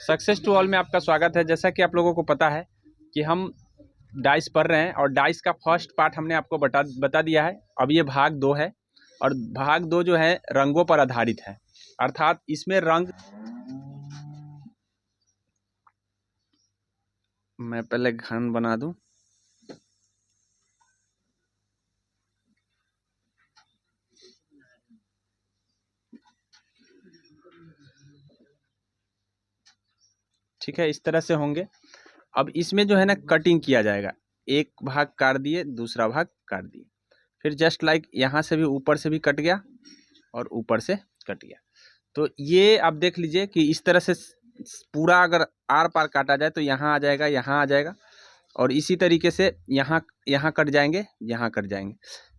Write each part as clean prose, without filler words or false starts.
Success to all में आपका स्वागत है। जैसा कि आप लोगों को पता है कि हम डाइस पढ़ रहे हैं और डाइस का फर्स्ट पार्ट हमने आपको बता दिया है। अब ये भाग 2 है और भाग 2 जो है रंगों पर आधारित है, अर्थात इसमें रंग, मैं पहले घन बना दूं। ठीक है, इस तरह से होंगे। अब इसमें जो है ना कटिंग किया जाएगा, एक भाग काट दिए, दूसरा भाग काट दिए, फिर जस्ट लाइक यहाँ से भी ऊपर से भी कट गया और ऊपर से कट गया। तो ये आप देख लीजिए कि इस तरह से पूरा अगर आर पार काटा जाए तो यहाँ आ जाएगा, यहाँ आ जाएगा, और इसी तरीके से यहाँ कट जाएंगे, यहाँ कट जाएंगे।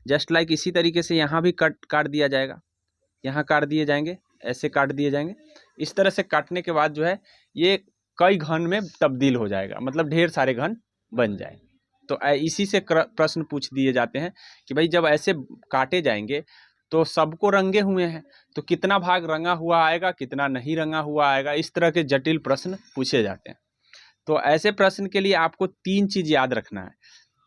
जस्ट लाइक इसी तरीके से यहाँ भी काट दिया जाएगा, यहाँ काट दिए जाएंगे, ऐसे काट दिए जाएंगे। इस तरह से काटने के बाद जो है ये कई घन में तब्दील हो जाएगा, मतलब ढेर सारे घन बन जाए। तो इसी से प्रश्न पूछ दिए जाते हैं कि भाई जब ऐसे काटे जाएंगे तो सबको रंगे हुए हैं, तो कितना भाग रंगा हुआ आएगा, कितना नहीं रंगा हुआ आएगा, इस तरह के जटिल प्रश्न पूछे जाते हैं। तो ऐसे प्रश्न के लिए आपको 3 चीज़ याद रखना है।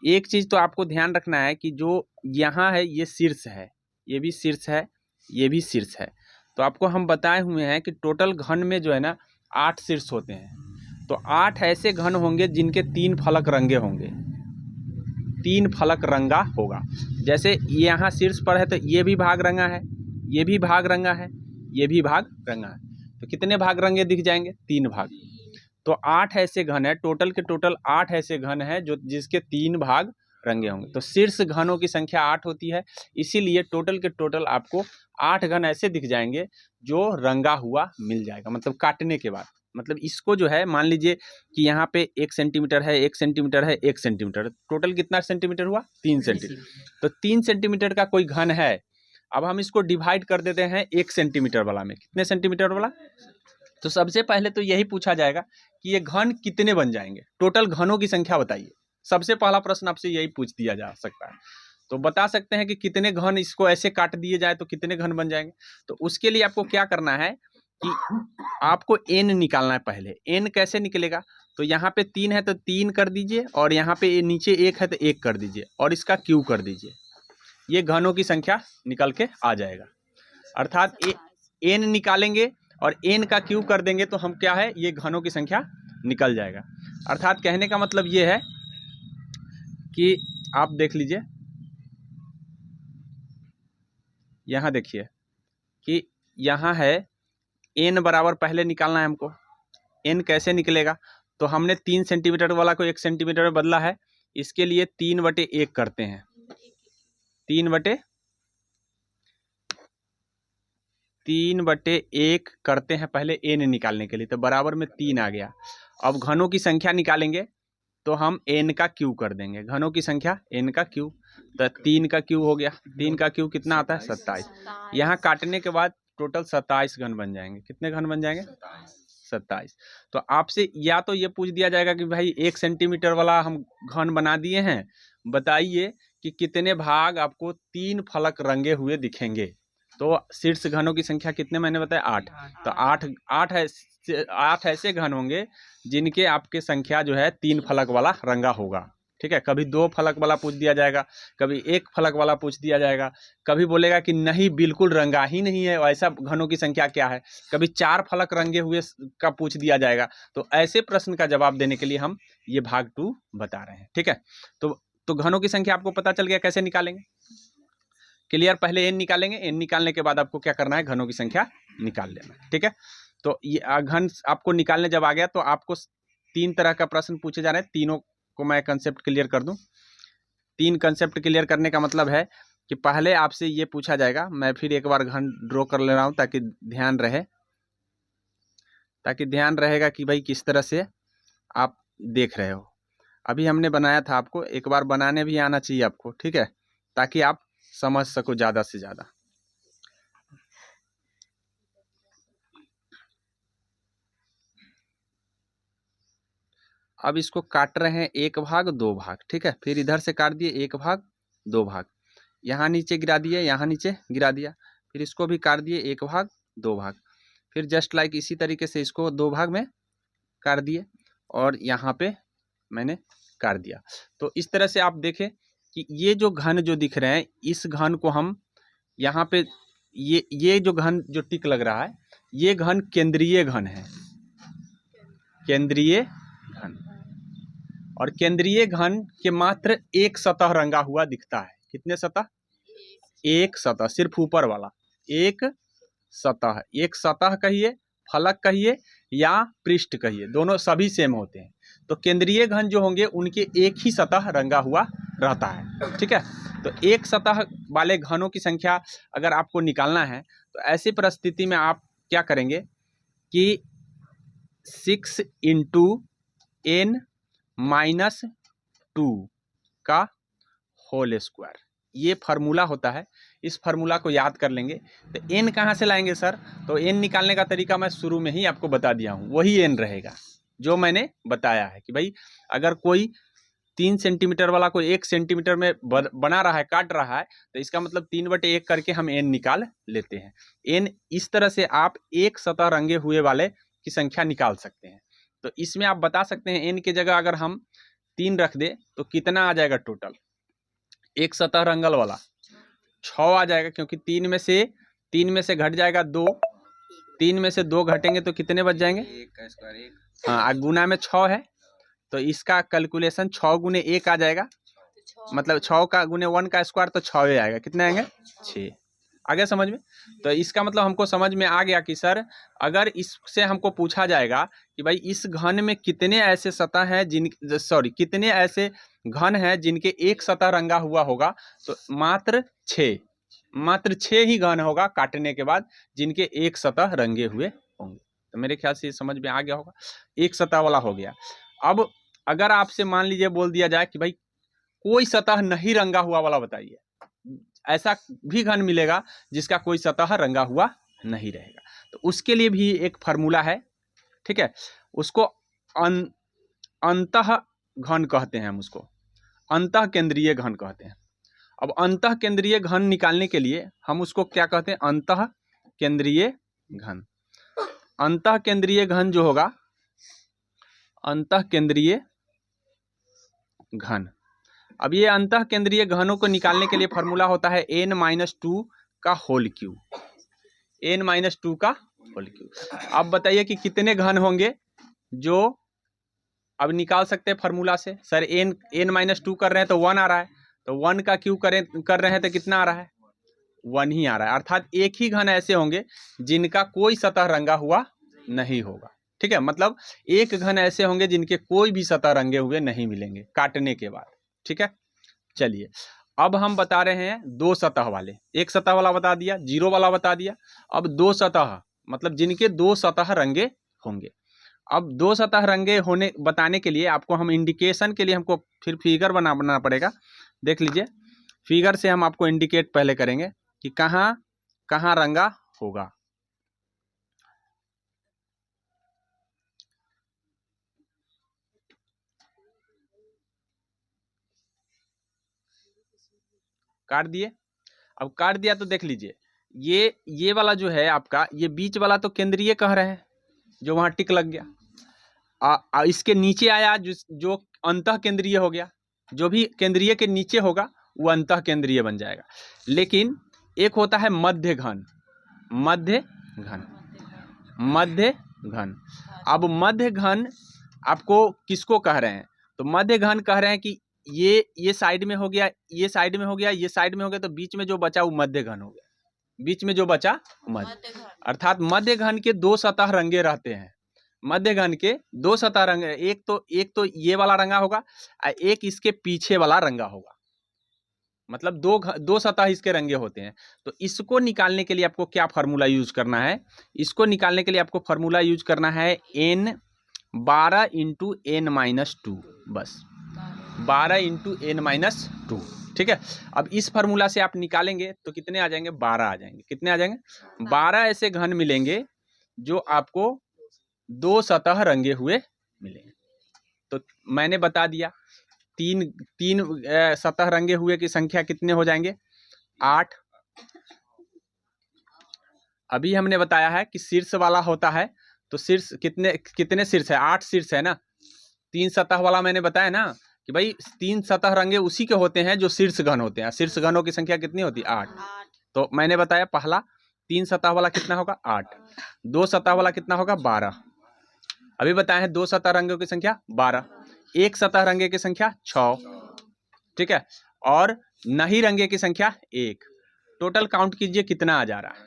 एक चीज़ तो आपको ध्यान रखना है कि जो यहाँ है ये शीर्ष है, ये भी शीर्ष है, ये भी शीर्ष है। तो आपको हम बताए हुए हैं कि टोटल घन में जो है ना 8 शीर्ष होते हैं। तो 8 ऐसे घन होंगे जिनके 3 फलक रंगे होंगे, 3 फलक रंगा होगा। जैसे यहाँ शीर्ष पर है तो ये भी भाग रंगा है, ये भी भाग रंगा है, ये भी भाग रंगा है। तो कितने भाग रंगे दिख जाएंगे? 3 भाग। तो 8 ऐसे घन है, टोटल के टोटल 8 ऐसे घन है जो जिसके 3 भाग रंगे होंगे। तो शीर्ष घनों की संख्या 8 होती है, इसीलिए टोटल के टोटल आपको 8 घन ऐसे दिख जाएंगे जो रंगा हुआ मिल जाएगा, मतलब काटने के बाद। मतलब इसको जो है मान लीजिए कि यहाँ पे 1 सेंटीमीटर है, 1 सेंटीमीटर है, 1 सेंटीमीटर, टोटल कितना सेंटीमीटर हुआ? 3 सेंटीमीटर। तो 3 सेंटीमीटर का कोई घन है। अब हम इसको डिवाइड कर देते हैं 1 सेंटीमीटर वाला में। कितने सेंटीमीटर वाला? तो सबसे पहले तो यही पूछा जाएगा कि ये घन कितने बन जाएंगे, टोटल घनों की संख्या बताइए। सबसे पहला प्रश्न आपसे यही पूछ दिया जा सकता है। तो बता सकते हैं कि कितने घन, इसको ऐसे काट दिए जाए तो कितने घन बन जाएंगे। तो उसके लिए आपको क्या करना है कि आपको n निकालना है पहले। n कैसे निकलेगा? तो यहाँ पे 3 है तो 3 कर दीजिए, और यहाँ पे नीचे 1 है तो 1 कर दीजिए, और इसका क्यू कर दीजिए। ये घनों की संख्या निकल के आ जाएगा। अर्थात n निकालेंगे और n का क्यू कर देंगे तो हम क्या है, ये घनों की संख्या निकल जाएगा। अर्थात कहने का मतलब ये है कि आप देख लीजिए, यहाँ देखिए कि यहाँ है n बराबर पहले निकालना है हमको। n कैसे निकलेगा? तो हमने 3 सेंटीमीटर वाला को 1 सेंटीमीटर में बदला है, इसके लिए 3/1 करते हैं। 3/1 करते हैं पहले n निकालने के लिए, तो बराबर में 3 आ गया। अब घनों की संख्या निकालेंगे तो हम n का क्यू कर देंगे, घनों की संख्या n का क्यू, तो 3 का क्यू हो गया। 3 का क्यू कितना आता है? 27। यहाँ काटने के बाद टोटल 27 घन बन जाएंगे। कितने घन बन जाएंगे? 27। तो आपसे या तो ये पूछ दिया जाएगा कि भाई 1 सेंटीमीटर वाला हम घन बना दिए हैं, बताइए कि कितने भाग आपको 3 फलक रंगे हुए दिखेंगे। तो शीर्ष घनों की संख्या कितने मैंने बताया? 8। तो 8 ऐसे घन होंगे जिनके आपके संख्या जो है 3 फलक वाला रंगा होगा। ठीक है, कभी 2 फलक वाला पूछ दिया जाएगा, कभी 1 फलक वाला पूछ दिया जाएगा, कभी बोलेगा कि नहीं बिल्कुल रंगा ही नहीं है, ऐसा घनों की संख्या क्या है, कभी 4 फलक रंगे हुए का पूछ दिया जाएगा। तो ऐसे प्रश्न का जवाब देने के लिए हम ये भाग 2 बता रहे हैं। ठीक है, तो घनों की संख्या आपको पता चल गया कैसे निकालेंगे। क्लियर? पहले n निकालेंगे, n निकालने के बाद आपको क्या करना है, घनों की संख्या निकाल लेना है। ठीक है, तो ये घन आपको निकालने जब आ गया तो आपको 3 तरह का प्रश्न पूछे जा रहे हैं। तीनों को मैं कंसेप्ट क्लियर कर दूं। 3 कंसेप्ट क्लियर करने का मतलब है कि पहले आपसे ये पूछा जाएगा, मैं फिर एक बार घन ड्रॉ कर ले रहा हूं ताकि ध्यान रहेगा कि भाई किस तरह से आप देख रहे हो। अभी हमने बनाया था, आपको एक बार बनाने भी आना चाहिए आपको। ठीक है, ताकि आप समझ सको ज़्यादा से ज़्यादा। अब इसको काट रहे हैं 1 भाग 2 भाग। ठीक है, फिर इधर से काट दिए 1 भाग 2 भाग, यहाँ नीचे गिरा दिए, यहाँ नीचे गिरा दिया, फिर इसको भी काट दिए 1 भाग 2 भाग, फिर जस्ट लाइक इसी तरीके से इसको 2 भाग में काट दिए और यहाँ पे मैंने काट दिया। तो इस तरह से आप देखें कि ये जो घन जो दिख रहे हैं, इस घन को हम यहाँ पे ये जो घन जो टिक लग रहा है, ये घन केंद्रीय घन है, केंद्रीय घन। और केंद्रीय घन के मात्र एक सतह रंगा हुआ दिखता है। कितने सतह? एक सतह, सिर्फ ऊपर वाला एक सतह। एक सतह कहिए, फलक कहिए या पृष्ठ कहिए, दोनों सभी सेम होते हैं। तो केंद्रीय घन जो होंगे उनके एक ही सतह रंगा हुआ रहता है। ठीक है, तो एक सतह वाले घनों की संख्या अगर आपको निकालना है तो ऐसी परिस्थिति में आप क्या करेंगे कि 6 × n-2 का होल स्क्वायर, ये फार्मूला होता है। इस फार्मूला को याद कर लेंगे। तो n कहाँ से लाएंगे सर? तो n निकालने का तरीका मैं शुरू में ही आपको बता दिया हूँ, वही n रहेगा जो मैंने बताया है कि भाई अगर कोई 3 सेंटीमीटर वाला कोई 1 सेंटीमीटर में बना रहा है, काट रहा है, तो इसका मतलब 3/1 करके हम n निकाल लेते हैं। n इस तरह से आप एक सतह रंगे हुए वाले की संख्या निकाल सकते हैं। तो इसमें आप बता सकते हैं n की जगह अगर हम 3 रख दे तो कितना आ जाएगा टोटल? एक सतह रंगल वाला 6 आ जाएगा, क्योंकि 3 में से घट जाएगा 2, 3 में से 2 घटेंगे तो कितने बच जाएंगे? 1 का स्क्वायर 1। हाँ, गुना में 6 है तो इसका कैलकुलेशन 6 × 1 आ जाएगा, मतलब 6 का गुने 1 का स्क्वायर तो 6 आएगा। कितने आएंगे? 6। आ गया समझ में? तो इसका मतलब हमको समझ में आ गया कि सर अगर इससे हमको पूछा जाएगा कि भाई इस घन में कितने ऐसे सतह हैं कितने ऐसे घन हैं जिनके एक सतह रंगा हुआ होगा, तो मात्र 6 ही घन होगा काटने के बाद जिनके एक सतह रंगे हुए होंगे। तो मेरे ख्याल से ये समझ में आ गया होगा। एक सतह वाला हो गया। अब अगर आपसे मान लीजिए बोल दिया जाए कि भाई कोई सतह नहीं रंगा हुआ वाला बताइए, ऐसा भी घन मिलेगा जिसका कोई सतह रंगा हुआ नहीं रहेगा, तो उसके लिए भी एक फार्मूला है। ठीक है, उसको अंतः घन कहते हैं, हम उसको अंतः केंद्रीय घन कहते हैं। अब अंतः केंद्रीय घन निकालने के लिए हम उसको क्या कहते हैं? अंतः केंद्रीय घन। अंतः केंद्रीय घन जो होगा, अंतः केंद्रीय घन। अब ये अंतः केंद्रीय घनों को निकालने के लिए फार्मूला होता है n-2 का होल क्यूब, n-2 का होल क्यूब। अब बताइए कि कितने घन होंगे जो अब निकाल सकते हैं फार्मूला से? सर n-2 कर रहे हैं तो 1 आ रहा है, तो 1 का क्यूब कर रहे हैं तो कितना आ रहा है? 1 ही आ रहा है। अर्थात एक ही घन ऐसे होंगे जिनका कोई सतह रंगा हुआ नहीं होगा। ठीक है, मतलब एक घन ऐसे होंगे जिनके कोई भी सतह रंगे हुए नहीं मिलेंगे काटने के बाद। ठीक है, चलिए अब हम बता रहे हैं 2 सतह वाले। एक सतह वाला बता दिया, 0 वाला बता दिया। अब 2 सतह मतलब जिनके 2 सतह रंगे होंगे। अब 2 सतह रंगे होने बताने के लिए आपको हम इंडिकेशन के लिए हमको फिर फिगर बनाना पड़ेगा। देख लीजिए, फिगर से हम आपको इंडिकेट पहले करेंगे कि कहाँ कहाँ रंगा होगा। काट दिए। अब काट दिया तो देख लीजिए, ये वाला जो है आपका, ये बीच वाला तो केंद्रीय कह रहे हैं, जो वहां टिक लग गया। इसके नीचे आया जो अंतः केंद्रीय हो गया। जो भी केंद्रीय के नीचे होगा वो अंतः केंद्रीय बन जाएगा। लेकिन एक होता है मध्य घन, मध्य घन, मध्य घन। अब मध्य घन आपको किसको कह रहे हैं? तो मध्य घन कह रहे हैं कि ये साइड में हो गया, ये साइड में हो गया, ये साइड में हो गया, तो बीच में जो बचा वो मध्य घन हो गया। बीच में जो बचा मध्य, अर्थात मध्य घन के 2 सतह रंगे रहते हैं। मध्य घन के 2 सतह रंग, एक तो ये वाला रंगा होगा, एक इसके पीछे वाला रंगा होगा। मतलब दो सतह इसके रंगे होते हैं। तो इसको निकालने के लिए आपको क्या फार्मूला यूज करना है? इसको निकालने के लिए आपको फार्मूला यूज करना है n12 × n-2, बस 12 × n-2। ठीक है, अब इस फार्मूला से आप निकालेंगे तो कितने आ जाएंगे? 12 आ जाएंगे। कितने आ जाएंगे? 12 ऐसे घन मिलेंगे जो आपको 2 सतह रंगे हुए मिलेंगे। तो मैंने बता दिया, तीन सतह रंगे हुए की संख्या कितने हो जाएंगे? 8। अभी हमने बताया है कि शीर्ष वाला होता है तो शीर्ष कितने कितने शीर्ष है? 8 शीर्ष है ना। 3 सतह वाला मैंने बताया ना कि भाई 3 सतह रंगे उसी के होते हैं जो शीर्ष घन होते हैं। शीर्ष घनों की संख्या कितनी होती है? 8। तो मैंने बताया पहला 3 सतह वाला कितना होगा? 8। 2 सतह वाला कितना होगा? 12। अभी बताए हैं 2 सतह रंगों की संख्या 12, 1 सतह रंगे की संख्या 6, ठीक है, और नहीं रंगे की संख्या 1। टोटल काउंट कीजिए कितना आ जा रहा है?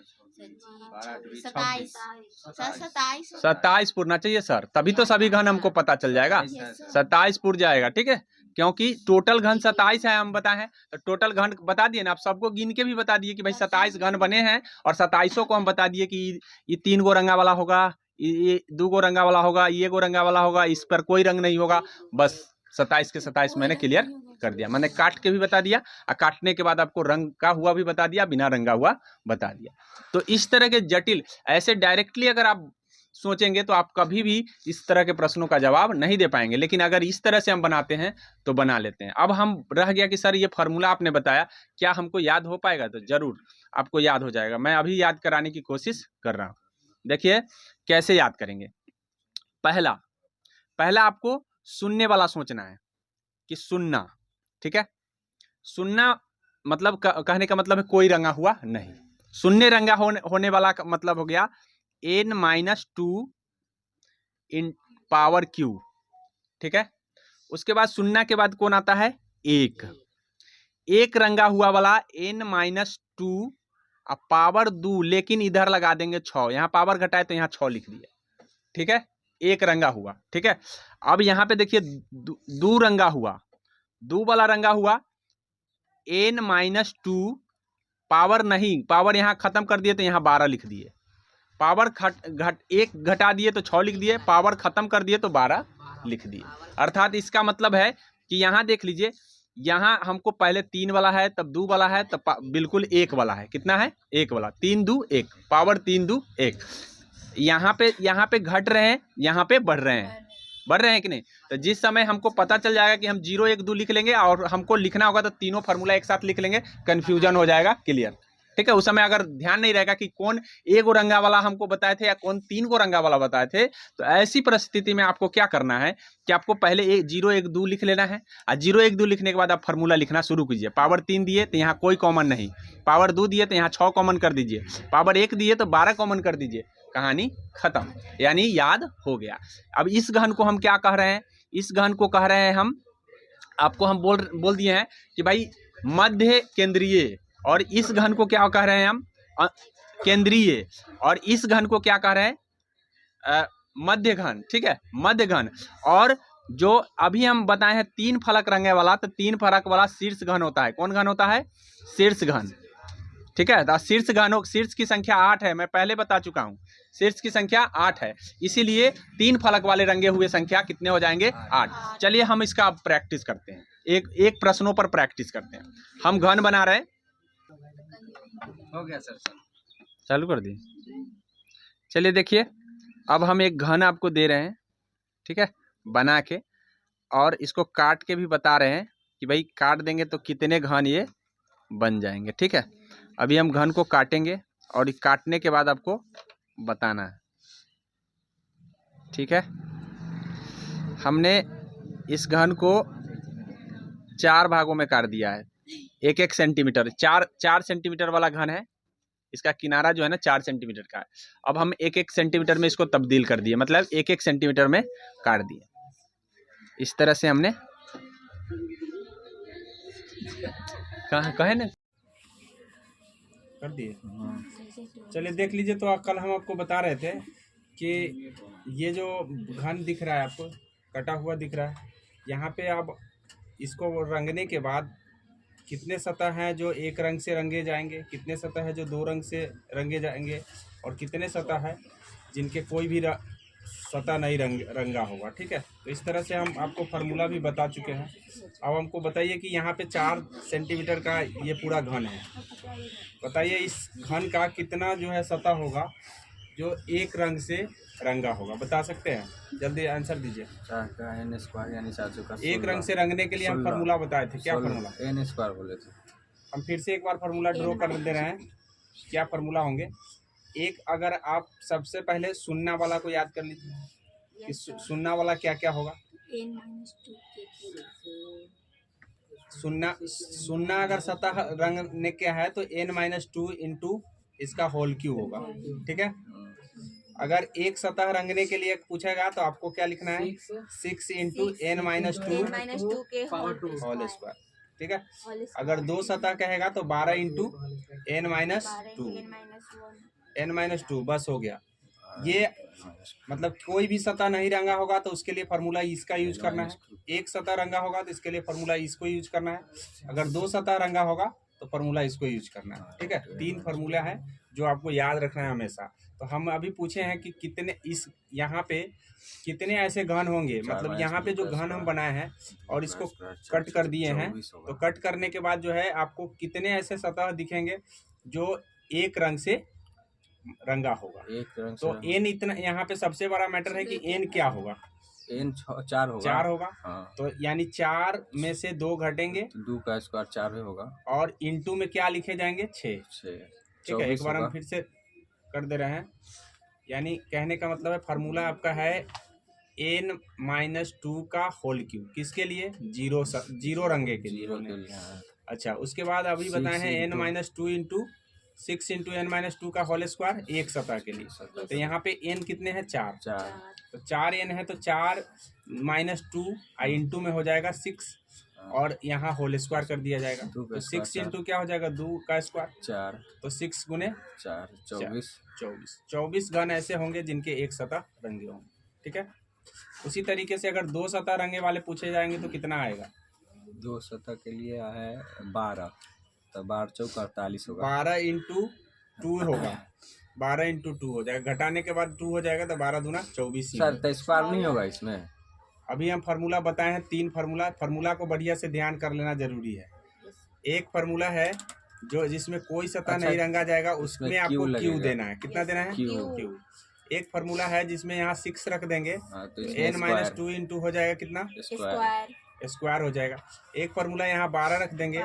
27 पूरना चाहिए सर, तभी तो सभी घन हमको पता चल जाएगा। 27 पूर जाएगा, ठीक है, क्योंकि टोटल घन 27 है हम बताए हैं। तो टोटल घन बता दिए ना, आप सबको गिन के भी बता दिए कि भाई 27 घन बने हैं, और 27 को हम बता दिए कि ये 3 गो रंगा वाला होगा, ये 2 गो रंगा वाला होगा, ये गो रंगा वाला होगा, इस पर कोई रंग नहीं होगा। बस 27 के 27 मैंने क्लियर कर दिया। मैंने काट के भी बता दिया, और काटने के बाद आपको रंग का हुआ भी बता दिया, बिना रंगा हुआ बता दिया। तो इस तरह के जटिल, ऐसे डायरेक्टली अगर आप सोचेंगे तो आप कभी भी इस तरह के प्रश्नों का जवाब नहीं दे पाएंगे, लेकिन अगर इस तरह से हम बनाते हैं तो बना लेते हैं। अब हम रह गया कि सर ये फार्मूला आपने बताया, क्या हमको याद हो पाएगा? तो जरूर आपको याद हो जाएगा। मैं अभी याद कराने की कोशिश कर रहा हूँ। देखिए कैसे याद करेंगे। पहला आपको शून्य वाला सोचना है कि सुन्ना, ठीक है। सुन्ना मतलब कहने का मतलब है कोई रंगा हुआ नहीं। शून्य रंगा होने वाला का मतलब हो गया n-2 इन पावर q, ठीक है। उसके बाद शून्य के बाद कौन आता है? एक रंगा हुआ वाला n-2 पावर 2, लेकिन इधर लगा देंगे 6, यहाँ पावर घटाए तो यहाँ 6 लिख दिया, ठीक है। एक रंगा हुआ, ठीक है। अब यहाँ पे देखिए दो रंगा हुआ, दो वाला रंगा हुआ n-2 पावर नहीं, पावर यहाँ खत्म कर दिए तो यहाँ 12 लिख दिए, पावर एक घटा दिए तो 6 लिख दिए, पावर खत्म कर दिए तो 12 लिख दिए। अर्थात इसका मतलब है कि यहाँ देख लीजिए, यहाँ हमको पहले 3 वाला है, तब 2 वाला है, तब बिल्कुल 1 वाला है। कितना है? 1 वाला। 3 2 1, पावर 3 2 1। यहाँ पे घट रहे हैं, यहाँ पे बढ़ रहे हैं कि नहीं? तो जिस समय हमको पता चल जाएगा कि हम 0 1 2 लिख लेंगे, और हमको लिखना होगा तो तीनों फार्मूला एक साथ लिख लेंगे, कंफ्यूजन हो जाएगा, क्लियर, ठीक है। उस समय अगर ध्यान नहीं रहेगा कि कौन 1 गो रंगा वाला हमको बताए थे या कौन 3 गो रंगा वाला बताए थे, तो ऐसी परिस्थिति में आपको क्या करना है कि आपको पहले 0 1 2 लिख लेना है, और 0 1 2 लिखने के बाद आप फार्मूला लिखना शुरू कीजिए। पावर 3 दिए तो यहाँ कोई कॉमन नहीं, पावर 2 दिए तो यहाँ 6 कॉमन कर दीजिए, पावर 1 दिए तो 12 कॉमन कर दीजिए, कहानी खत्म, यानी याद हो गया। अब इस घन को हम क्या कह रहे हैं? इस घन को कह रहे हैं हम, आपको हम बोल दिए हैं कि भाई मध्य केंद्रीय, और इस घन को क्या कह रहे हैं हम? केंद्रीय। और इस घन को क्या कह रहे हैं? मध्य घन, ठीक है, मध्य घन। और जो अभी हम बताए हैं 3 फलक रंगे वाला, तो 3 फलक वाला शीर्ष घन होता है। कौन घन होता है? शीर्ष घन, ठीक है। तो शीर्ष की संख्या 8 है, मैं पहले बता चुका हूं, शीर्ष की संख्या 8 है, इसीलिए 3 फलक वाले रंगे हुए संख्या कितने हो जाएंगे? 8। चलिए हम इसका प्रैक्टिस करते हैं, एक प्रश्नों पर प्रैक्टिस करते हैं। हम घन बना रहे हैं, हो गया सर, चालू कर दिए। चलिए देखिए, अब हम एक घन आपको दे रहे हैं, ठीक है, बना के, और इसको काट के भी बता रहे हैं कि भाई काट देंगे तो कितने घन ये बन जाएंगे, ठीक है। अभी हम घन को काटेंगे, और काटने के बाद आपको बताना है, ठीक है। हमने इस घन को 4 भागों में काट दिया है, 1-1 सेंटीमीटर, 4 सेंटीमीटर वाला घन है। इसका किनारा जो है ना 4 सेंटीमीटर का है। अब हम 1-1 सेंटीमीटर में इसको तब्दील कर दिए, मतलब 1-1 सेंटीमीटर में काट दिए। इस तरह से हमने कहे ना कर दिए। चलिए देख लीजिए, तो कल हम आपको बता रहे थे कि ये जो घन दिख रहा है आपको, कटा हुआ दिख रहा है, यहाँ पे अब इसको रंगने के बाद कितने सतह हैं जो एक रंग से रंगे जाएंगे, कितने सतह है जो 2 रंग से रंगे जाएंगे, और कितने सतह है जिनके कोई भी सतह नहीं रंगा होगा, ठीक है। तो इस तरह से हम आपको फार्मूला भी बता चुके हैं। अब हमको बताइए कि यहाँ पे 4 सेंटीमीटर का ये पूरा घन है, बताइए इस घन का कितना जो है सतह होगा जो एक रंग से रंगा होगा, बता सकते हैं? जल्दी आंसर दीजिए। n² यानी 4 एक रंग से रंगने के लिए हम फार्मूला बताए थे, क्या फार्मूला? n² बोले थे। हम फिर से एक बार फार्मूला ड्रॉ कर दे रहे हैं, क्या फार्मूला होंगे? एक अगर आप सबसे पहले सुन्ना वाला को याद कर लीजिए कि सुन्ना वाला क्या क्या होगा। सुन्ना सुन्ना अगर सतह रंगने क्या है तो n-2 इंटू इसका होल क्यूब होगा, ठीक है। अगर एक सतह रंगने के लिए पूछेगा तो आपको क्या लिखना है, 6 इंटू n-2 होल स्क्वायर, ठीक है। अगर दो सतह कहेगा तो 12 इंटू n-2 बस हो गया। ये मतलब कोई भी सतह नहीं रंगा होगा तो उसके लिए फार्मूला इसका यूज करना है, एक सतह रंगा होगा तो इसके लिए फार्मूला इसको यूज करना है, अगर दो सतह रंगा होगा तो फार्मूला इसको यूज करना है, ठीक है। तीन फार्मूला है जो आपको याद रखना है हमेशा। तो हम अभी पूछे हैं कि कितने इस यहाँ पे कितने ऐसे घन होंगे, मतलब यहाँ पे जो घन हम बनाए हैं और इसको कट कर दिए हैं, तो कट करने के बाद जो है आपको कितने ऐसे सतह दिखेंगे जो एक रंग से रंगा होगा। एक रंग तो एन इतना यहाँ पे सबसे बड़ा मैटर है कि एन क्या होगा, एन 4 होगा। 4 होगा। हाँ। तो यानी 4 में से 2 घटेंगे तो 2 का स्क्वायर 4 ही होगा और इंटू में क्या लिखे जाएंगे 6, ठीक है। एक बार हम फिर से कर दे रहे हैं, यानी कहने का मतलब है फार्मूला आपका है n-2 का होल क्यूब, किसके लिए, जीरो रंगे के लिए। अच्छा, उसके बाद अभी बताए हैं n-2 इंटू 6 इंटू n-2 का होल स्क्वायर एक सतह के लिए। तो यहाँ पे n कितने हैं, 4। तो 4n है तो 4 -2 इंटू में हो जाएगा 6 और यहाँ होल स्क्वायर कर दिया जाएगा। तो 6 इंटू क्या हो जाएगा, 2 का स्क्वायर 4, तो 6 गुने 4 24 घन ऐसे होंगे जिनके एक सतह रंगे होंगे, ठीक है। उसी तरीके से अगर दो सतह रंगे वाले पूछे जाएंगे तो कितना आएगा, दो सतह के लिए है 12, तो 12 चौक 48 होगा। 12 इंटू 2 होगा, 12 इंटू 2 हो जाएगा, घटाने के बाद 2 हो जाएगा तो 12 दूना 24। सर तो स्क्वायर नहीं होगा इसमें। अभी हम फार्मूला बताए हैं 3 फार्मूला को बढ़िया से ध्यान कर लेना जरूरी है। एक फार्मूला है जो जिसमें कोई सतह नहीं रंगा जाएगा, उसमें आपको क्यू देना है। कितना देना है, क्यू। एक फार्मूला है जिसमें यहाँ 6 रख देंगे तो n-2 इंटू हो जाएगा कितना, स्क्वायर हो जाएगा। एक फार्मूला यहाँ 12 रख देंगे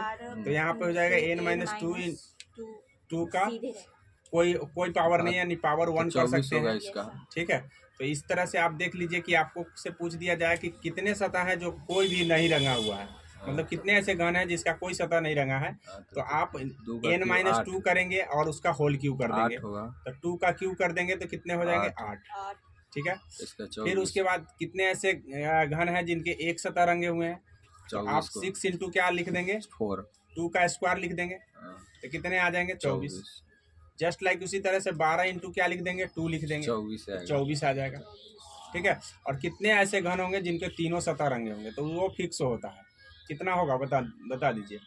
तो यहाँ पे हो जाएगा n-2 का कोई पावर नहीं है, यानी पावर 1 कर सकते हैं इसका, ठीक है। तो इस तरह से आप देख लीजिए कि आपको से पूछ दिया जाए कि कितने सतह है जो कोई भी नहीं रंगा हुआ है, मतलब कितने ऐसे घन है जिसका कोई सतह नहीं रंगा है, तो आप n-2 करेंगे और उसका होल क्यू कर देंगे, तो 2 का क्यू कर देंगे तो कितने हो जाएंगे, 8, ठीक है। फिर उसके बाद कितने ऐसे घन है जिनके एक सतह रंगे हुए हैं, तो आप 6 इंटू क्या लिख देंगे, 4, 2 का स्क्वायर लिख देंगे तो कितने आ जाएंगे, 24। जस्ट लाइक उसी तरह से 12 इंटू क्या लिख देंगे, 2 लिख देंगे, 24 आ जाएगा, ठीक है। और कितने ऐसे घन होंगे जिनके तीनों सतह रंगे होंगे, तो वो फिक्स होता है, कितना होगा बता दीजिए,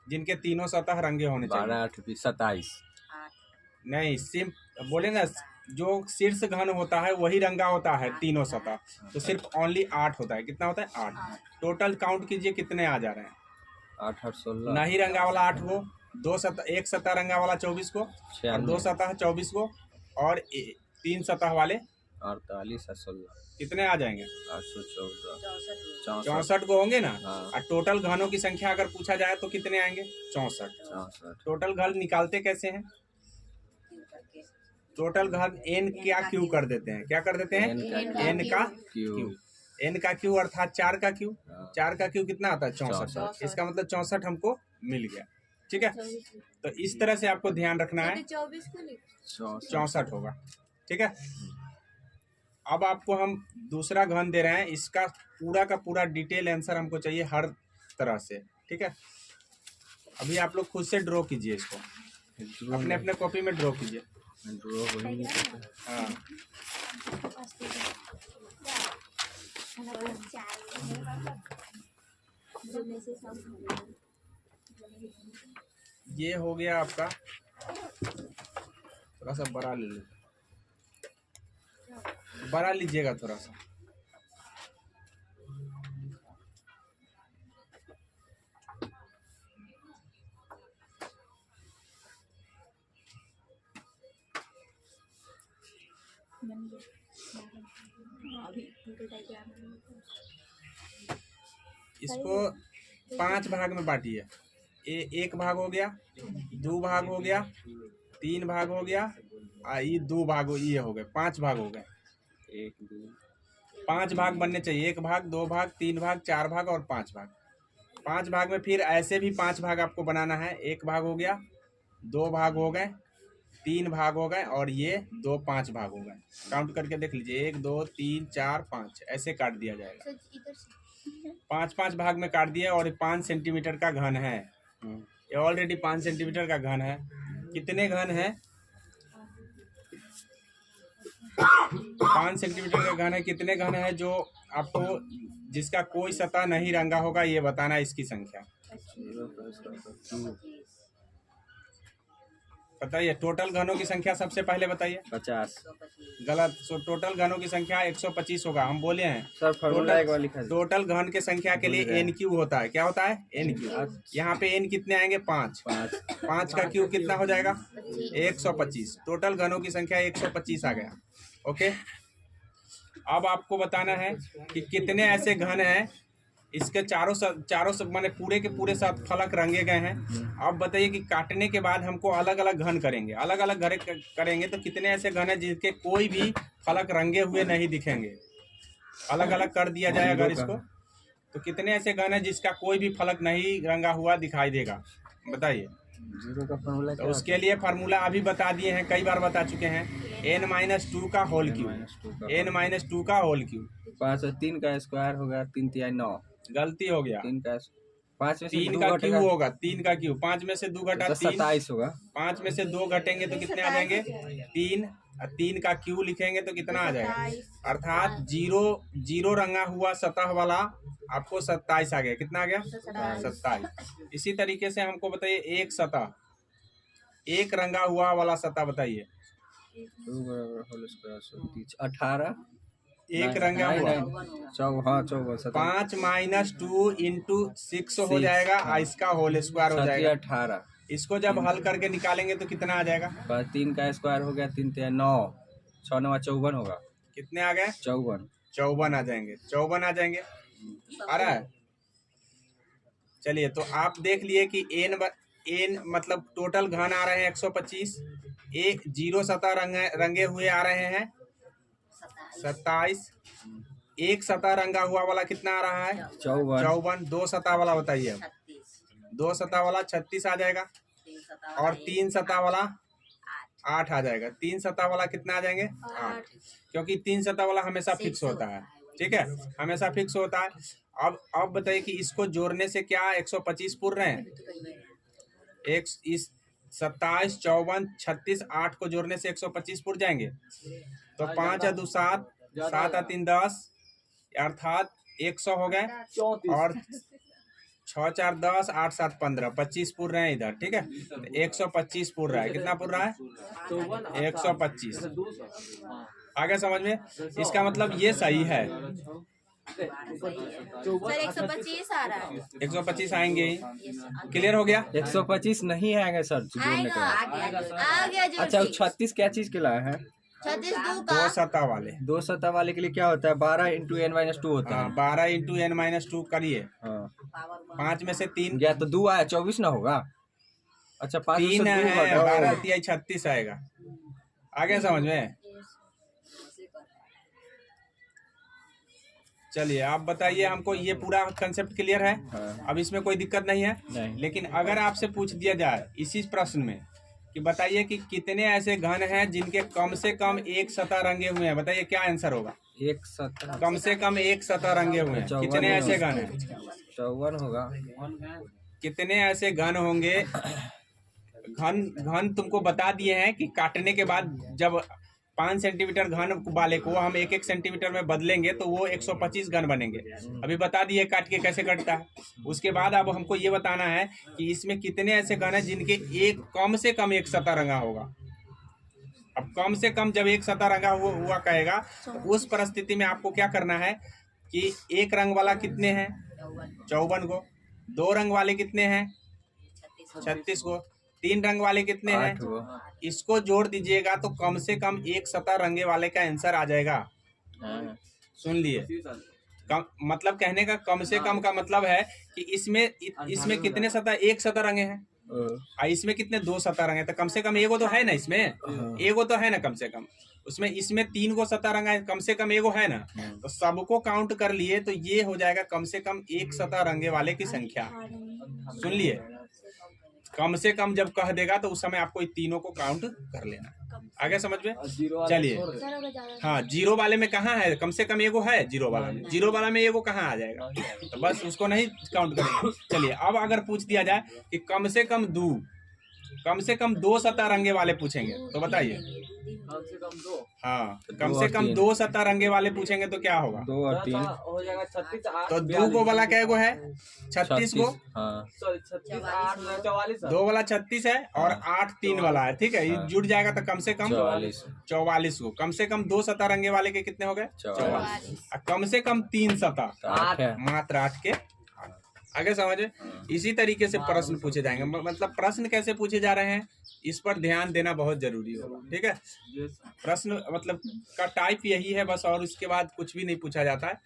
जिनके तीनों सतह रंगे होने चाहिए। 12 8 27 नहीं, सिर्फ बोले ना, जो शीर्ष घन होता है वही रंगा होता है तीनों सतह, तो सिर्फ ओनली 8 होता है। कितना होता है, 8। टोटल काउंट कीजिए कितने आ जा रहे हैं, 8 8 16, नहीं रंगा वाला 8 को, एक सतह रंगा वाला 24 को, और 2 सतह 24 को, और 3 सतह वाले 48 और 16 कितने आ जाएंगे, 814 64 को होंगे ना। हाँ। और टोटल घनों की संख्या अगर पूछा जाए तो कितने आएंगे, 64। टोटल घन निकालते कैसे हैं, टोटल घन n क्या क्यू कर देते हैं, क्या कर देते हैं, n का क्यू, n का क्यू अर्थात 4 का क्यू, 4 का क्यू कितना आता है, 64। इसका मतलब 64 हमको मिल गया, ठीक है। तो इस तरह से आपको ध्यान रखना है, 64 होगा, ठीक है। अब आपको हम दूसरा घन दे रहे हैं, इसका पूरा का पूरा डिटेल आंसर हमको चाहिए हर तरह से, ठीक है। अभी आप लोग खुद से ड्रॉ कीजिए इसको, अपने अपने कॉपी में ड्रॉ कीजिए। हाँ, ये हो गया आपका, थोड़ा सा बड़ा ले लो, बड़ा लीजिएगा थोड़ा सा। इसको 5 भाग में बांटिए, एक भाग हो गया, 2 भाग हो गया, 3 भाग हो गया, ये 2 भाग ये हो गए, 5 भाग हो गए। 1 2 5 भाग बनने चाहिए, 1 भाग, 2 भाग, 3 भाग, 4 भाग और 5 भाग। 5 भाग में फिर ऐसे भी 5 भाग आपको बनाना है। 1 भाग हो गया, 2 भाग हो गए, 3 भाग हो गए और ये 2 5 भाग हो गए। काउंट करके देख लीजिए, 1 2 3 4 5 ऐसे काट दिया जाएगा। 5 भाग में काट दिया और 5 सेंटीमीटर का घन है। ये ऑलरेडी 5 सेंटीमीटर का घन है। कितने घन है? 5 सेंटीमीटर का घन है। कितने घन है जो आपको जिसका कोई सतह नहीं रंगा होगा, ये बताना है इसकी संख्या। बताइए टोटल घनों की संख्या सबसे पहले बताइए। 50। गलत। टोटल घनों की संख्या 125 होगा। हम बोले हैं सर फॉर्मूला एक बार लिखा। टोटल घन के संख्या के लिए एन क्यू होता है। क्या होता है? N Q. यहाँ पे एन कितने आएंगे? 5। 5 का क्यूब कितना हो जाएगा? 125। टोटल घनों की संख्या 125 आ गया। ओके, अब आपको बताना है कि कितने ऐसे घन हैं इसके चारों सब माने पूरे के पूरे साथ फलक रंगे गए हैं। अब बताइए कि काटने के बाद हमको अलग अलग घन करेंगे, अलग अलग घन करेंगे तो कितने ऐसे घन हैं जिनके कोई भी फलक रंगे हुए नहीं दिखेंगे। अलग अलग कर दिया जाए अगर इसको, तो कितने ऐसे घन हैं जिसका कोई भी फलक नहीं रंगा हुआ दिखाई देगा? बताइए। जीरो का फॉर्मूला तो उसके लिए फार्मूला अभी बता दिए हैं, कई बार बता चुके हैं। n-2 का होल क्यूब। n-2 का होल क्यूब। 5 और 3 का स्क्वायर होगा। 3 3 9। गलती हो गया। 3 का 5 में से 3 का क्यूब होगा। 3 का क्यूब 5 में से 2 घटा 3 27 होगा। 5 में से 2 घटेंगे तो कितने आ जाएंगे? 3। 3 का क्यूब लिखेंगे तो कितना आ जाएगा? अर्थात जीरो रंगा हुआ सतह वाला आपको 27 आ गया। कितना आ गया? 27। इसी तरीके से हमको बताइए एक सतह, एक रंगा हुआ वाला सतह बताइए। 18। एक रंगा हुआ 54। 5 - 2 × 6 हो जाएगा। इसका होल स्क्वायर हो जाएगा 18। इसको जब हल करके निकालेंगे तो कितना आ जाएगा? 3 का स्क्वायर हो गया। 3 3 9। 6 9 54 होगा। कितने आ गए? 54 आ जाएंगे। 54 आ जाएंगे। आ रहा है? चलिए, तो आप देख लिए कि एन मतलब टोटल घन आ रहे हैं 125। एक जीरो सतह रंगे हुए आ रहे हैं 27। एक सतह रंगा हुआ वाला कितना आ रहा है? 54। 2 सतह वाला बताइए। 2 सतह वाला 36 आ जाएगा और 3 सतह वाला 8 आ जाएगा। 3 सतह वाला कितना आ जाएंगे? 8, क्योंकि 3 सतह वाला हमेशा फिक्स होता है। ठीक है, हमेशा फिक्स होता है। अब बताइए कि इसको जोड़ने से क्या 125 पूर्ण रहे हैं? एक इस 27 54 36 8 को जोड़ने से 125 पूर्ण जाएंगे। तो 5 और 2 7, 7 और 3 10, अर्थात 100 हो गए। और 6 4 10, 8 7 15, 25 पूर्ण रहे हैं इधर। ठीक है, 125 पूर्ण रहा है। कितना पूर्ण रहा है? 125। आगे समझ में? इसका मतलब ये सही है। सर 125 आ रहा है। 125 आएंगे ही। क्लियर हो गया? 125 नहीं आएगा सर जोड़ने के बाद। अच्छा 36 क्या चीज के लाए हैं? 36 2 सतह वाले। 2 सतह वाले के लिए क्या होता है? 12 × n-2 होता है। 12 × n-2 करिए। 5 में से 3 गया तो 2 आया 24 ना होगा। अच्छा 5 में से 3 2 है, घटाओ। 12 3 36 आएगा। आगे समझ में? चलिए आप बताइए हमको, ये पूरा कंसेप्ट क्लियर है? हाँ। अब इसमें कोई दिक्कत नहीं है? नहीं। लेकिन अगर आपसे पूछ दिया जाए इसी प्रश्न में कि बताइए कि कितने ऐसे घन हैं जिनके कम से कम एक सतह रंगे हुए हैं, बताइए क्या आंसर होगा? एक सतह कम से कम एक सतह रंगे हुए हैं। कितने ऐसे घन हैं? 54 होगा। कितने ऐसे घन होंगे? घन तुमको बता दिए हैं कि काटने के बाद जब 5 सेंटीमीटर घन वाले को हम 1 सेंटीमीटर में बदलेंगे तो वो 125 घन बनेंगे। अभी बता दिए काट के कैसे कटता है। उसके बाद अब हमको ये बताना है कि इसमें कितने ऐसे घन हैं जिनके कम से कम एक सतह रंगा होगा। अब कम से कम जब एक सतह रंगा हुआ कहेगा तो उस परिस्थिति में आपको क्या करना है कि एक रंग वाला कितने हैं? 54 को। 2 रंग वाले कितने हैं? 36 को। 3 रंग वाले कितने हैं? 8 को। इसको जोड़ दीजिएगा तो कम से कम एक सतह रंगे वाले का आंसर आ जाएगा। सुन लिए? मतलब कहने का कम से कम का मतलब है कि इसमें कितने सतह? एक सतह रंगे हैं। इसमें कितने 2 सतह रंग है, तो कम से कम एगो तो है ना इसमें, एगो तो है ना कम से कम। उसमें इसमें 3 गो सतह रंगा है, कम से कम एगो है ना, तो सबको काउंट कर लिए तो ये हो जाएगा कम से कम 1 सतह रंगे वाले की संख्या। सुन लिए, कम से कम जब कह देगा तो उस समय आपको इन तीनों को काउंट कर लेना। आगे समझ में? चलिए, हाँ, जीरो वाले में कहाँ है, कम से कम एगो है जीरो वाला में, जीरो वाला में एगो कहाँ आ जाएगा, तो बस उसको नहीं काउंट करेंगे। चलिए, अब अगर पूछ दिया जाए कि कम से कम 2 सतह रंगे वाले पूछेंगे तो बताइए। कम से कम 2, हाँ, कम से कम 2 सतह रंगे वाले पूछेंगे तो क्या होगा? 2 और 3 हो जाएगा 36। तो 2 को वाला क्या गो है? 36 गो। हाँ, 36 8 44, 2 वाला 36 है और 8 3 वाला है, ठीक है, ये जुड़ जाएगा तो कम से कम 44 को। कम से कम 2 सतह रंगे वाले के कितने हो गए? 44। कम से कम 3 सतह, 8 मात्र 8 के। आगे समझे? इसी तरीके से प्रश्न पूछे जाएंगे। मतलब प्रश्न कैसे पूछे जा रहे हैं इस पर ध्यान देना बहुत जरूरी होगा, ठीक है। प्रश्न मतलब का टाइप यही है बस, और उसके बाद कुछ भी नहीं पूछा जाता है।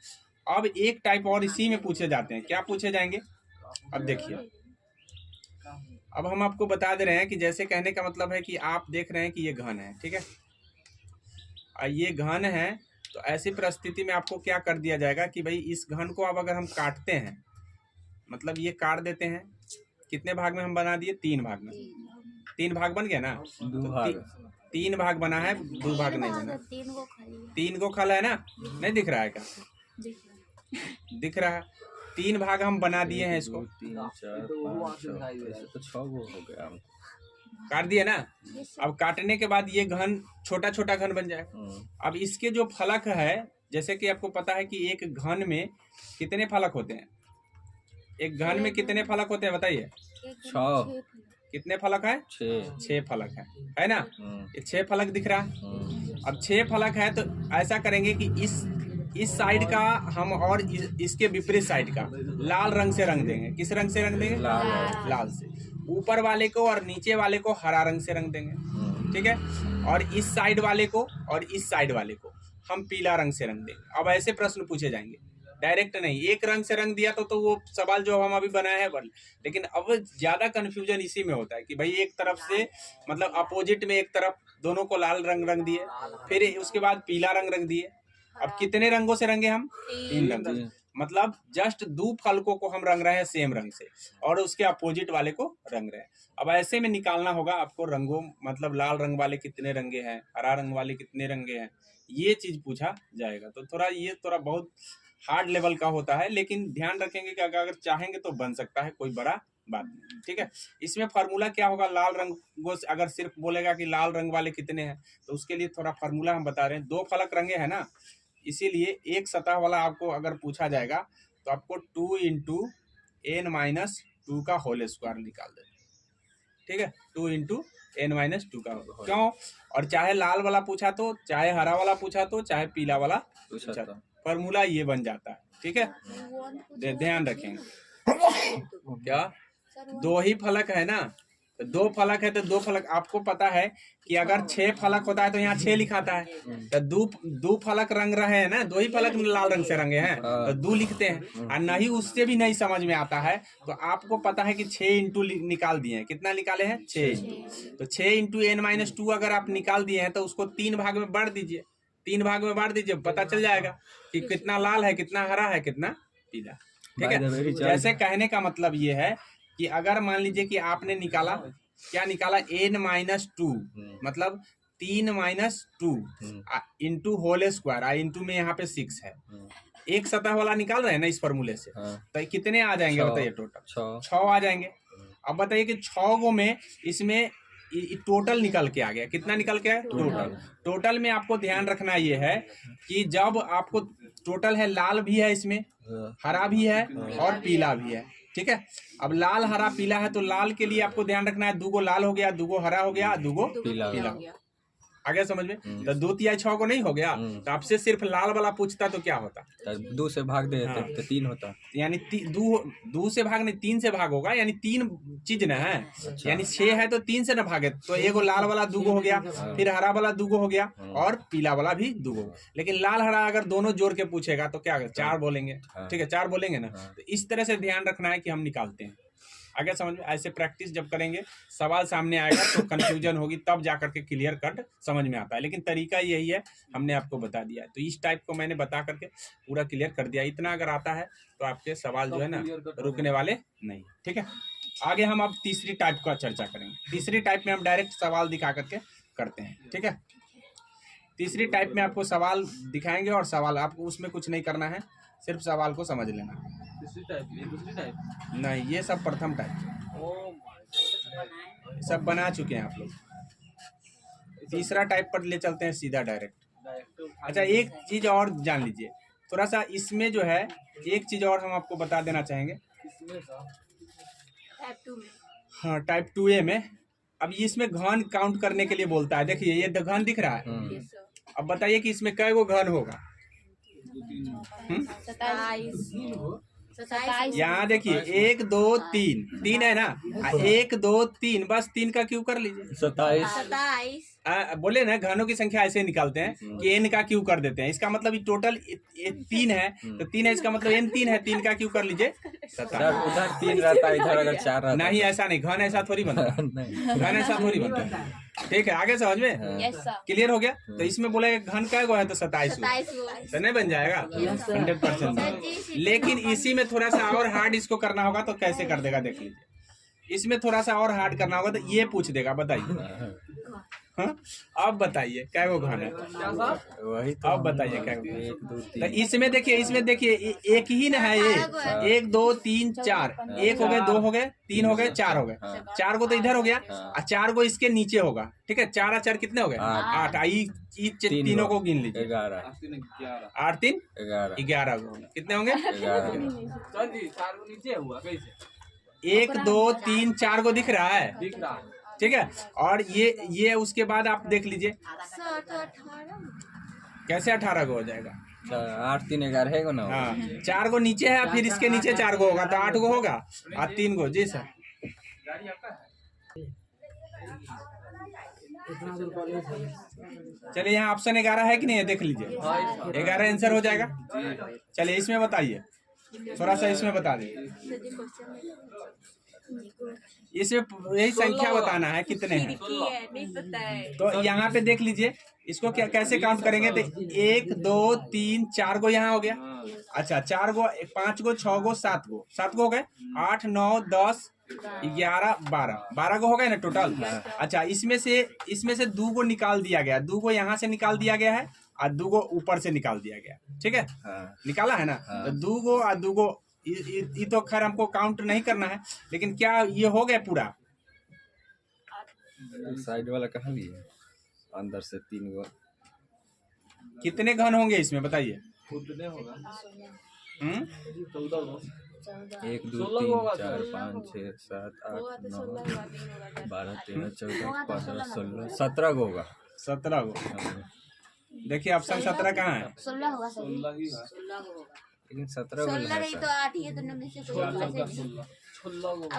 अब एक टाइप और इसी में पूछे जाते हैं। क्या पूछे जाएंगे? अब देखिए, अब हम आपको बता दे रहे हैं कि जैसे कहने का मतलब है कि आप देख रहे हैं कि ये घन है, ठीक है, ये घन है, तो ऐसी परिस्थिति में आपको क्या कर दिया जाएगा कि भाई इस घन को अब अगर हम काटते हैं, मतलब ये काट देते हैं, कितने भाग में हम बना दिए? 3 भाग में। 3 भाग बन गया ना, 2 भाग, 3 भाग बना है, 2 भाग नहीं बना। 3 को खाला है ना, नहीं दिख रहा है क्या? दिख रहा है। 3 भाग हम बना दिए हैं इसको, 3 4 5 6 तो 6 गो हो गया, काट दिए ना। अब काटने के बाद ये घन छोटा छोटा घन बन जाएगा। अब इसके जो फलक है, जैसे कि आपको पता है कि एक घन में कितने फलक होते हैं? एक घन में कितने फलक होते हैं बताइए? 6। कितने फलक है? 6 फलक है ना। ये 6 फलक दिख रहा है। अब 6 फलक है तो ऐसा करेंगे कि इस साइड का हम और इसके विपरीत साइड का लाल रंग से रंग देंगे। किस रंग से रंग देंगे? लाल से। ऊपर वाले को और नीचे वाले को हरा रंग से रंग देंगे, ठीक है। और इस साइड वाले को और इस साइड वाले को हम पीला रंग से रंग देंगे। अब ऐसे प्रश्न पूछे जाएंगे, डायरेक्ट नहीं। एक रंग से रंग दिया तो वो सवाल जो हम अभी बनाए हैं बन, लेकिन अब ज्यादा कंफ्यूजन इसी में होता है कि भाई एक तरफ से मतलब अपोजिट में एक तरफ दोनों को लाल रंग दिए, फिर उसके बाद पीला रंग दिए। अब कितने रंगों से रंगे हम? 3 रंग। मतलब जस्ट 2 फलकों को हम रंग रहे हैं सेम रंग से और उसके अपोजिट वाले को रंग रहे हैं। अब ऐसे में निकालना होगा आपको रंगों, मतलब लाल रंग वाले कितने रंगे हैं, हरा रंग वाले कितने रंगे हैं, ये चीज पूछा जाएगा। तो थोड़ा बहुत हार्ड लेवल का होता है, लेकिन ध्यान रखेंगे कि अगर चाहेंगे तो बन सकता है, कोई बड़ा बात नहीं, ठीक है। इसमें फार्मूला क्या होगा? लाल रंग अगर सिर्फ बोलेगा कि लाल रंग वाले कितने हैं, तो उसके लिए थोड़ा फार्मूला हम बता रहे हैं। 2 फलक रंगे हैं ना, इसीलिए एक सतह वाला आपको अगर पूछा जाएगा तो आपको 2 × n-2 का होल स्क्वायर निकाल देना, ठीक है। 2 × n-2 का क्यों? और चाहे लाल वाला पूछा तो, चाहे हरा वाला पूछा तो, चाहे पीला वाला पूछा तो, फॉर्मूला ये बन जाता है, ठीक है। ध्यान रखेंगे। क्या 2 ही फलक है ना, तो 2 फलक है तो 2 फलक। आपको पता है कि अगर 6 फलक होता है तो यहाँ 6 लिखाता है, तो 2 फलक रंग रहे हैं ना, 2 ही फलक लाल रंग से रंगे हैं तो 2 लिखते हैं। और नहीं उससे भी नहीं समझ में आता है तो आपको पता है कि 6 × निकाल दिए हैं। कितना निकाले हैं? 6। तो 6 × n-2 अगर आप निकाल दिए हैं तो उसको 3 भाग में बांट दीजिए। 3 भाग में बांट दीजिए, पता चल जाएगा कि कितना लाल है, कितना हरा है, कितना पीला, ठीक है। जैसे कहने का मतलब ये है कि अगर मान लीजिए कि आपने निकाला, क्या निकाला? n-2, मतलब 3 - 2 इंटू होल स्क्वायर, इंटू में यहाँ पे 6 है। एक सतह वाला निकाल रहे हैं ना इस फॉर्मूले से, तो कितने आ जाएंगे बताइए? टोटल 6 आ जाएंगे। अब बताइए कि 6 गो में इसमें टोटल निकल के आ गया। कितना निकल के आया? टोटल में आपको ध्यान रखना ये है कि जब आपको टोटल है, लाल भी है इसमें, हरा भी है और पीला भी है, ठीक है। अब लाल हरा पीला है तो लाल के लिए आपको ध्यान रखना है 2 गो लाल हो गया, 2 गो हरा हो गया, 2 गो पीला हो गया। आ गया समझ में? तो 2 × 6 को नहीं हो गया, तो आपसे सिर्फ लाल वाला पूछता तो क्या होता? 2 से भाग दे देते तो 3 होता, यानी 2 से भाग नहीं 3 से भाग होगा, यानी 3 चीज ना है। अच्छा। यानी 6 है तो 3 से ना भागे, तो एगो लाल वाला 2 गो हो गया, फिर हरा वाला 2 गो हो गया और पीला वाला भी 2 गो। लेकिन लाल हरा अगर दोनों जोड़ के पूछेगा तो क्या 4 बोलेंगे, ठीक है, 4 बोलेंगे ना। तो इस तरह से ध्यान रखना है कि हम निकालते हैं। आगे समझ में? ऐसे प्रैक्टिस जब करेंगे, सवाल सामने आएगा तो कंफ्यूजन होगी, तब जा करके क्लियर कट समझ में आता है। लेकिन तरीका यही है, हमने आपको बता दिया है। तो इस टाइप को मैंने बता करके पूरा क्लियर कर दिया। इतना अगर आता है तो आपके सवाल जो है ना रुकने वाले नहीं। ठीक है, आगे हम अब तीसरी टाइप का चर्चा करेंगे। तीसरी टाइप में हम डायरेक्ट सवाल दिखा करके करते हैं। ठीक है, तीसरी टाइप में आपको सवाल दिखाएंगे और सवाल आपको उसमें कुछ नहीं करना है, सिर्फ सवाल को समझ लेना। दूसरी टाइप नहीं, ये सब प्रथम टाइप सब बना चुके हैं आप लोग। तीसरा टाइप पर ले चलते हैं सीधा डायरेक्ट। अच्छा, एक चीज और जान लीजिए थोड़ा सा इसमें जो है, एक चीज और हम आपको बता देना चाहेंगे। टाइप 2 में। हाँ, टाइप 2A में अब इसमें घन काउंट करने के लिए बोलता है। देखिए ये घन दिख रहा है। Yes, sir. अब बताइए कि इसमें कै गो घन होगा। 27। यहाँ देखिए 1 2 3 3 है ना, 1 2 3, बस 3 का क्यू कर लीजिए। 27। बोले ना घनों की संख्या ऐसे निकालते हैं कि n का क्यू कर देते हैं। इसका मतलब ये टोटल 3 है, तो 3 है, इसका मतलब n 3 है, 3 का क्यू कर लीजिए 27। उधर 3 रहता है, इधर अगर 4 रहता नहीं, ऐसा नहीं, घन ऐसा थोड़ी बनता है, घन ऐसा थोड़ी बनता है। ठीक है, आगे समझ में Yes, sir. क्लियर हो गया। तो इसमें बोला घन का है 27 27 तो नहीं बन जाएगा 100%। लेकिन इसी में थोड़ा सा और हार्ड इसको करना होगा तो कैसे कर देगा देख लीजिए। इसमें थोड़ा सा और हार्ड करना होगा तो ये पूछ देगा, बताइए। हाँ, अब बताइए क्या वो घन है, वही तो। अब बताइए क्या। 1 2 3 तो इसमें देखिए एक ही ना है, ये 1 2 3 4, 1 हो गए, 2 हो गए, 3 हो गए, 4 हो गए। 4 को तो इधर हो गया और 4 को इसके नीचे होगा। ठीक है, 4 और 4 कितने हो गए 8। तीनों को गिन लीजिए। 11 8 3 11 11 को कितने होंगे 11 1 2 3 4 को दिख रहा है। ठीक है, और ये उसके बाद आप देख लीजिए सर तो 18। कैसे 18 को हो जाएगा। 8 3 11 है ना। हाँ, 4 को नीचे है, फिर इसके नीचे 4 को होगा तो 8 को होगा और 3 को। जी सर, चलिए यहाँ ऑप्शन 11 है कि नहीं है देख लीजिए। 11 आंसर हो जाएगा। चलिए इसमें बताइए, थोड़ा सा इसमें बता दीजिए। इसमें यही संख्या बताना है कितने हैं। नहीं पता है। तो यहाँ पे देख लीजिए इसको क्या कैसे काउंट करेंगे। तो 1 2 3 4 को यहाँ हो गया। अच्छा, 4 को 5 को 6 को 7 को हो गए, 8 9 10 11 12 को हो गए ना टोटल। अच्छा, इसमें से 2 को निकाल दिया गया, 2 को यहाँ से निकाल दिया गया है और 2 को ऊपर से निकाल दिया गया। ठीक है, निकाला है ना। तो 2 को और 2 को ये तो खैर हमको काउंट नहीं करना है, लेकिन क्या ये हो गया पूरा। साइड वाला कहाँ भी है, अंदर से 3 गो। कितने घन होंगे इसमें बताइए। 1 2 3 4 5 6 7 8 9 12 13 14 15 16 17 को होगा। 17 को। देखिए ऑप्शन 17 कहाँ है। 16 होगा सर। 16 होगा। लेकिन 17 को 16 नहीं तो 8 ही है, दोनों में से कोई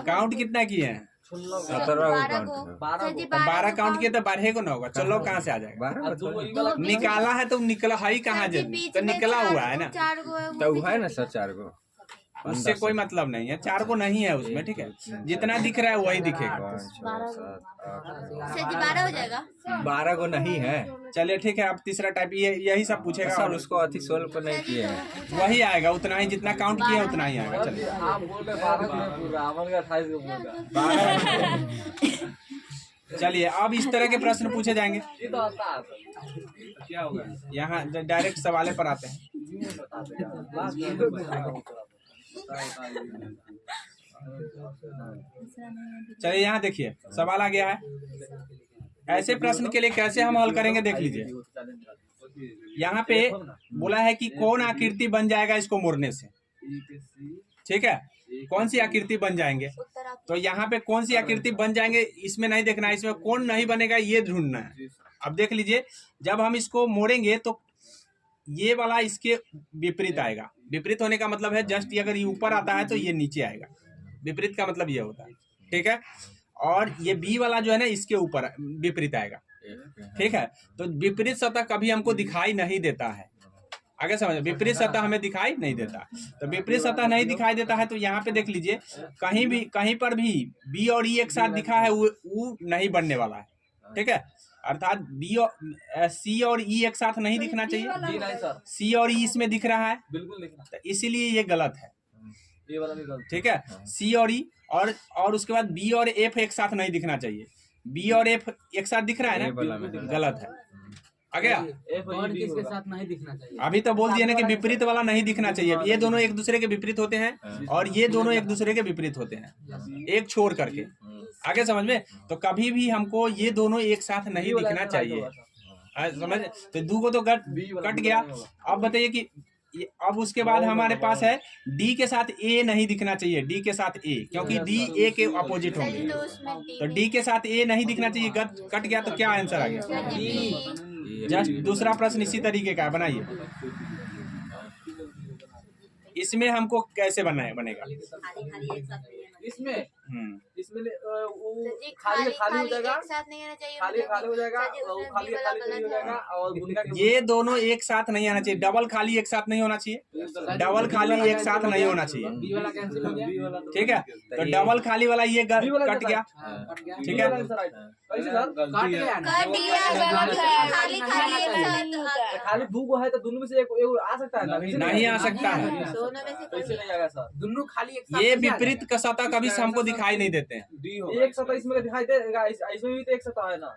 काउंट कितना किए हैं। 17 को काउंट 12 काउंट किए तो 12 को ना होगा। 16 कहाँ से आ जाएगा। 12 निकाला है तो निकला है ही कहाँ जब तो निकला हुआ है ना, 4 को है। तो है ना सर 4 को। उससे कोई मतलब नहीं है। 4 को नहीं है उसमें। ठीक है, जितना दिख रहा है वही दिखेगा। 5 6 7 8 12 हो जाएगा। 12 को नहीं है। चलिए ठीक है, अब तीसरा टाइप यही सब पूछेगा सर और उसको अति 16 को नहीं किए हैं। वही आएगा, उतना ही जितना काउंट किया उतना ही आएगा। चलिए चलिए अब इस तरह के प्रश्न पूछे जाएंगे। यहाँ डायरेक्ट सवाल पर आते हैं। चलिए यहाँ देखिए सवाल आ गया है। ऐसे प्रश्न के लिए कैसे हम हल करेंगे देख लीजिए। यहाँ पे बोला है कि कौन आकृति बन जाएगा इसको मोड़ने से। ठीक है, कौन सी आकृति बन जाएंगे। तो यहाँ पे कौन सी आकृति बन जाएंगे इसमें नहीं देखना है, इसमें कौन नहीं बनेगा ये ढूंढना है। अब देख लीजिए, जब हम इसको मोड़ेंगे तो ये वाला इसके विपरीत आएगा। विपरीत होने का मतलब है जस्ट अगर ये ऊपर आता है तो ये नीचे आएगा। विपरीत का मतलब ये होता है। ठीक है, और ये बी वाला जो है ना इसके ऊपर विपरीत आएगा। ठीक है, तो विपरीत सतह कभी हमको दिखाई नहीं देता है। आगे समझ, विपरीत सतह हमें दिखाई नहीं देता। तो विपरीत सतह नहीं दिखाई देता है तो यहाँ पे देख लीजिए, कहीं पर भी बी और ई एक साथ दिखा है वो नहीं बनने वाला है, ठीक है। अर्थात बी और सी और ई एक साथ नहीं दिखना चाहिए। सी और ई इसमें दिख रहा है, बिल्कुल दिख रहा है, तो इसीलिए ये गलत है, ये वाला भी गलत, ठीक है। सी और ई और उसके बाद बी और एफ एक साथ नहीं दिखना चाहिए। बी और एफ एक साथ दिख रहा है ना, गलत है। आगे किसके साथ नहीं दिखना चाहिए? अभी तो बोल दिया ना कि विपरीत वाला नहीं दिखना चाहिए। ये दोनों एक दूसरे के विपरीत होते हैं और ये दोनों एक दूसरे के विपरीत होते हैं, एक छोड़ करके। आगे समझ में, तो कभी भी हमको ये दोनों एक साथ नहीं दिखना चाहिए, समझ। तो दो को तो कट गया। अब बताइए कि अब उसके बाद हमारे पास है डी के साथ ए नहीं दिखना चाहिए, डी के साथ ए, क्योंकि डी ए के अपोजिट होंगे। तो डी के साथ ए नहीं दिखना चाहिए, कट गया, तो क्या आंसर आ गया? जस्ट दूसरा प्रश्न इसी तरीके का बनाइए। इसमें हमको कैसे बनेगा? इसमें खाली खाली हो जाएगा, एक साथ नहीं आना चाहिए, खाली हो जाएगा, खाली हो जाएगा और ये दोनों एक साथ नहीं आना चाहिए। डबल खाली एक साथ नहीं होना चाहिए, डबल खाली एक साथ नहीं होना चाहिए, बी वाला कैंसिल हो गया, ठीक है। तो डबल खाली वाला ये कट गया, ठीक है। काट गया ना, कट दिया, गलत है। खाली खाली एक साथ खाली दो को है तो दोनों में से एक आ सकता है, नहीं आ सकता है। दोनों में से कोई कैसे नहीं आएगा सर? दोनों खाली एक साथ ये नहीं विपरीत का सतह कभी हमको दिखाई नहीं देते हैं। आएगा। एक सतह इसमें दिखाई देगा, इसमें भी तो एक सतह है ना।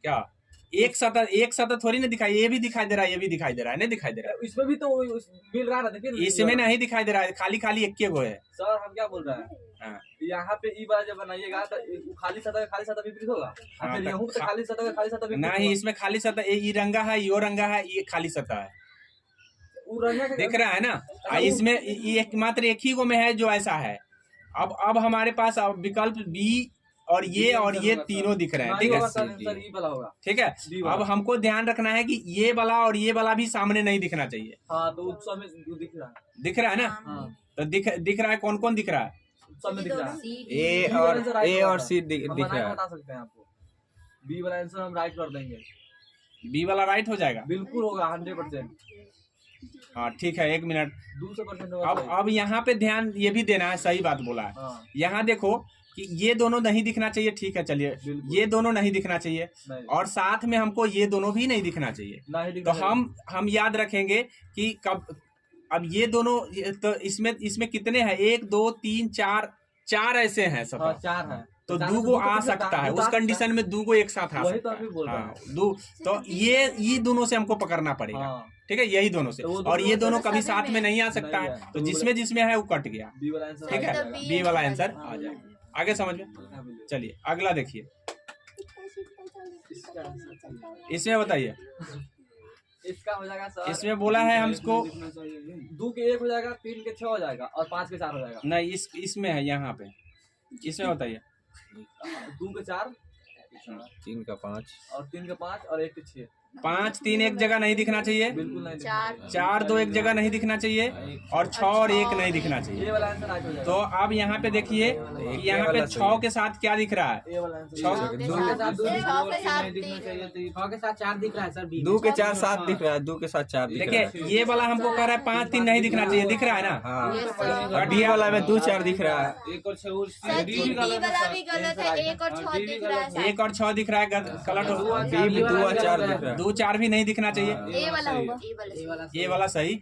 क्या एक सतह थोड़ी ना दिखाई, ये भी दिखाई दे रहा है, ये भी दिखाई दे रहा है, नहीं दिखाई दे रहा है। इसमें भी तो मिल रहा है ना, देखिए इसमें नहीं दिखाई दे रहा है, खाली खाली एक गो है। सर हम क्या बोल रहे हैं, हाँ। यहाँ पे ई वाला जब बनाइएगा तो खाली सतह विपरीत होगा, हाँ, फिर यहाँ पे खाली सतह विपरीत नहीं, इसमें खाली सतह ये रंगा है, यो रंगा है, ये खाली सतह है, दिख रहा है ना। इसमें मात्र एक ही गो में है जो ऐसा है। अब हमारे पास विकल्प बी और ये तीनों दिख रहे हैं, ठीक है, ठीक है। अब हमको ध्यान रखना है कि ये वाला और ये वाला भी सामने नहीं दिखना चाहिए। हाँ, तो उत्सव में दिख रहा है ना। हाँ। तो दिख रहा है, कौन कौन दिख रहा है? उत्सव में दिख रहा है, ए और सी दिख रहा है। बता सकते हैं आपको, बी वाला आंसर हम राइट कर देंगे, बी वाला राइट हो जाएगा, बिल्कुल होगा 100%। हाँ ठीक है, 1 मिनट। 200% अब यहाँ पे ध्यान ये भी देना है, सही बात बोला है। हाँ। यहाँ देखो कि ये दोनों नहीं दिखना चाहिए, ठीक है, चलिए ये दोनों नहीं दिखना चाहिए, और साथ में हमको ये दोनों भी नहीं दिखना चाहिए। तो हम याद रखेंगे कि कब अब ये दोनों, तो इसमें कितने हैं? 1 2 3 4 ऐसे हैं सब। हाँ, 4 है, तो दो गो आ सकता है, उस कंडीशन में दो गो एक साथ आ सकता है। हाँ, तो ये दोनों से हमको पकड़ना पड़ेगा, ठीक है, यही दोनों से। और ये दोनों कभी साथ में नहीं आ सकता है, तो जिसमें है वो कट गया, ठीक है, बी वाला आंसर आ जाएगा। आगे समझ में। चलिए अगला देखिए, इसमें बताइए। इसका हो जाएगा सर, इसमें बोला है हमको 2 के 1 हो जाएगा, 3 के 6 हो जाएगा और 5 के 4 हो जाएगा। नहीं, इसमें है, यहाँ पे इसमें बताइए। 2 के 4, 3 का 5 और 3 के 5 और 1 के 6। 5 3 एक जगह नहीं दिखना चाहिए, बिल्कुल नहीं, 4 2 एक जगह नहीं दिखना चाहिए, और 6 और 1 नहीं दिखना चाहिए। ये वाला आंसर राइट हो जाएगा। तो अब यहाँ पे देखिए, यहाँ पे 6 के साथ क्या दिख रहा है? ये वाला आंसर 6 के साथ 4 दिख रहा है सर, 2 के 4 7 दिख रहा है, 2 के साथ 4 दिख रहा है। देखिए ये वाला हमको कह रहा है 5 3 नहीं दिखना चाहिए, दिख रहा है ना। हाँ, और डी वाला में 2 4 दिख रहा है। 1 और 6 डी वाला भी गलत है, 1 और 6 दिख रहा है। 1 और 6 दिख रहा है, गलत हो। 2 और 4 दिख रहा है। 2 4 भी नहीं दिखना चाहिए, ये वाला होगा, ये वाला सही।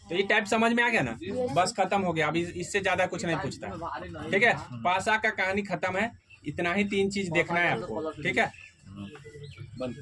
तो ये टाइप समझ में आ गया ना, बस खत्म हो गया। अभी इससे ज्यादा कुछ नहीं पूछता, ठीक है। पासा का कहानी खत्म है, इतना ही 3 चीज देखना है आपको, ठीक है। बंद।